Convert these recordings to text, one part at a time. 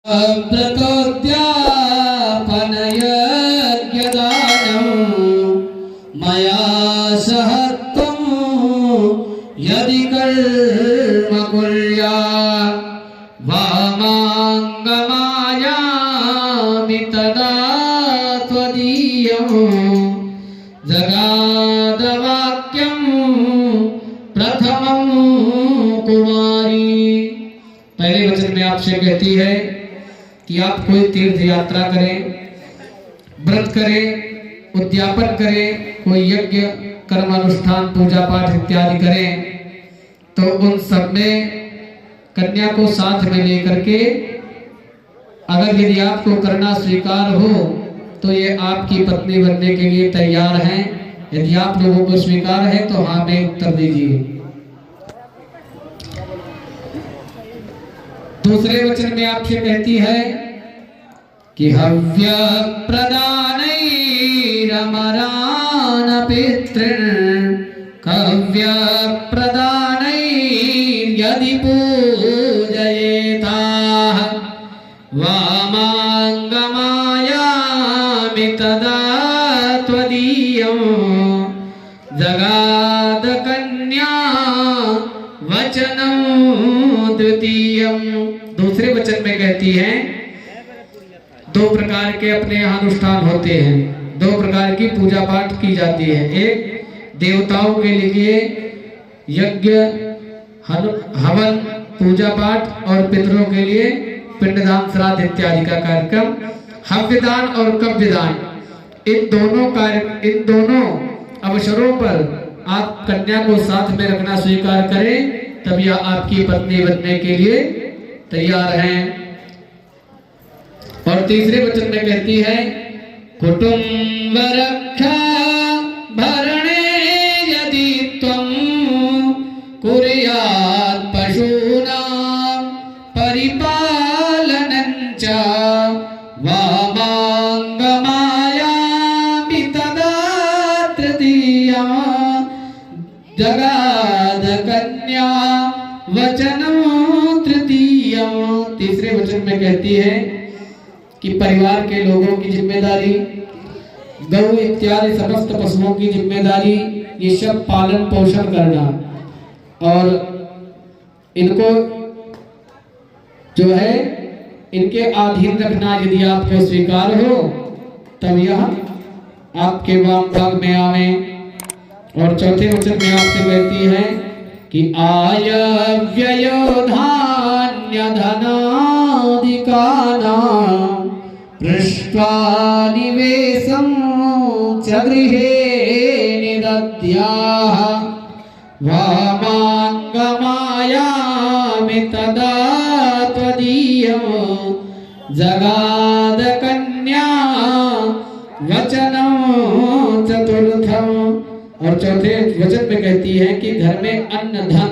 व्रतोद्यापनयज्ञदानं मया सह त्वं यदि कर्म कुर्यात् वामाङ्गमायामि तदा त्वदीयं जगादवाक्यं प्रथमं कुमारी। पहले वचन में आपसे कहती है कि आप कोई तीर्थ यात्रा करें, व्रत करें, उद्यापन करें, कोई यज्ञ कर्म अनुष्ठान पूजा पाठ इत्यादि करें, तो उन सब में कन्या को साथ में लेकर के अगर यदि आपको करना स्वीकार हो तो ये आपकी पत्नी बनने के लिए तैयार हैं। यदि आप लोगों को स्वीकार है तो हाँ में उत्तर दीजिए। दूसरे वचन में आपसे कहती है कि हव्य प्रदानैरमरान पितॄन् कव्य प्रदानैर्यदि पूजयेताः वामाङ्गमायामि तदा त्वदीयं जगादकन्या वचनं द्वितीयं। दूसरे वचन में कहती है दो प्रकार के अपने यहाँ अनुष्ठान होते हैं, दो प्रकार की पूजा पाठ की जाती है। एक देवताओं के लिए यज्ञ हवन पूजा पाठ और पितरों के लिए पिंडदान श्राद्ध इत्यादि का कार्यक्रम। हव्यदान और कव्यदान इन दोनों अवसरों पर आप कन्या को साथ में रखना स्वीकार करें तब यह आपकी पत्नी बनने के लिए तैयार हैं। और तीसरे वचन में कहती है कुटुंब रक्षा भरणे यदि त्वं कुर्यात् पशूनां परिपालनं च वामाङ्गमायामि तदा तृतीया जगादकन्या वचनं तृतीयं। तीसरे वचन में कहती है कि परिवार के लोगों की जिम्मेदारी, गौ इत्यादि समस्त पशुओं की जिम्मेदारी, ये सब पालन पोषण करना और इनको जो है इनके अधीन रखना यदि आपको स्वीकार हो तब यह आपके वाम भाग में आवे। और चौथे वचन में आपसे कहती है कि आय व्ययो धान्य धनादिकानां पृष्ट्वा निवेशं च गृहे निदद्याः वामाङ्गमायामि तदा त्वदीयं जगादकन्या वचनं चतुर्थम्। और चौथे वचन में कहती है कि घर में अन्न धन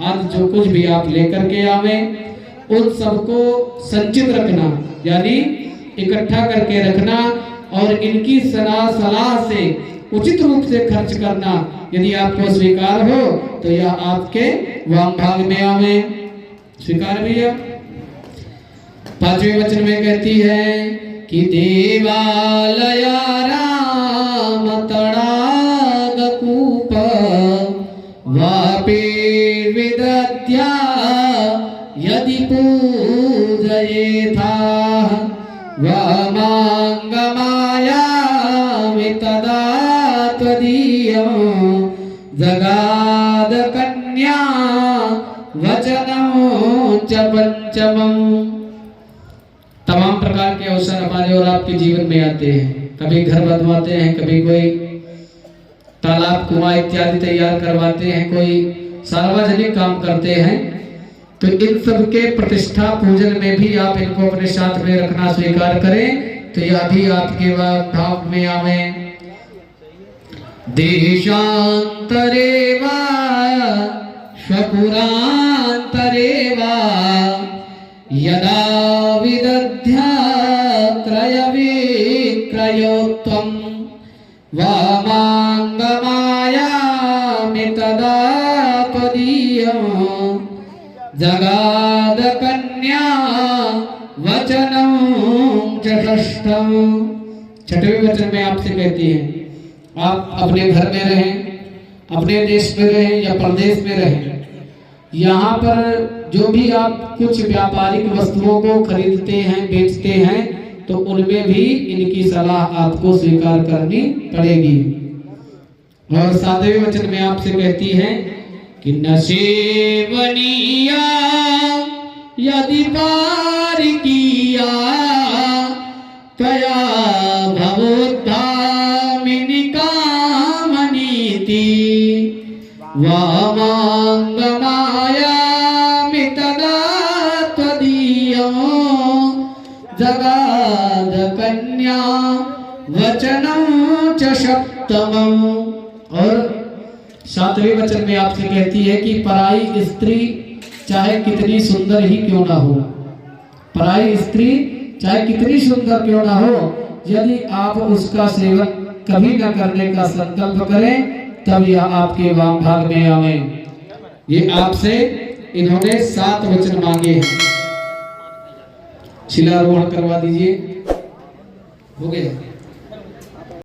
आदि जो कुछ भी आप लेकर के आवे उन सबको संचित रखना, यानी इकट्ठा करके रखना और इनकी सलाह से उचित रूप से खर्च करना। यदि आपको स्वीकार हो तो यह आपके वाम भाग में आवे। स्वीकार भैया। पांचवें वचन में कहती है कि देवालया राम तड़ागकूप वापीर्विदद्या यदि पूजयेथाः वामाङ्गमायामि तदा त्वदीयं जगादकन्या वचनं च पंचमम्। तमाम प्रकार के अवसर हमारे और आपके जीवन में आते हैं। कभी घर बनवाते हैं, कभी कोई तालाब कुआं इत्यादि तैयार करवाते हैं, कोई सार्वजनिक काम करते हैं। तो इन सब के प्रतिष्ठा पूजन में भी आप इनको अपने साथ में रखना स्वीकार करें तो यह भी आपके भाव में आवे। देशांतरे वा स्वपुरांतरे वा यदा विदध्या क्रय विक्रयोत्तम वामाङ्गमायामि तदा त्वदीयं जगादकन्या वचनं च षष्ठं। छठवें वचन में आपसे कहती है आप अपने घर में रहें, अपने देश में रहें या प्रदेश में रहें, यहाँ पर जो भी आप कुछ व्यापारिक वस्तुओं को खरीदते हैं बेचते हैं तो उनमें भी इनकी सलाह आपको स्वीकार करनी पड़ेगी। और 7वें वचन में आपसे कहती है कि न सेवनीया यदि पार किया तया भवोद्धामिनी कामनीति वामांगमायामि तदा त्वदीयं जगाद कन्या वचनं च सप्तमं। और 7वें वचन में आपसे कहती है कि पराई स्त्री चाहे कितनी सुंदर ही क्यों ना हो, पराई स्त्री चाहे कितनी सुंदर क्यों ना हो, यदि आप उसका सेवन कभी न करने का संकल्प करें तब यह आपके वाम भाग में आवे। ये आपसे इन्होंने 7 वचन मांगे हैं। शिलारोहण करवा दीजिए। हो गया।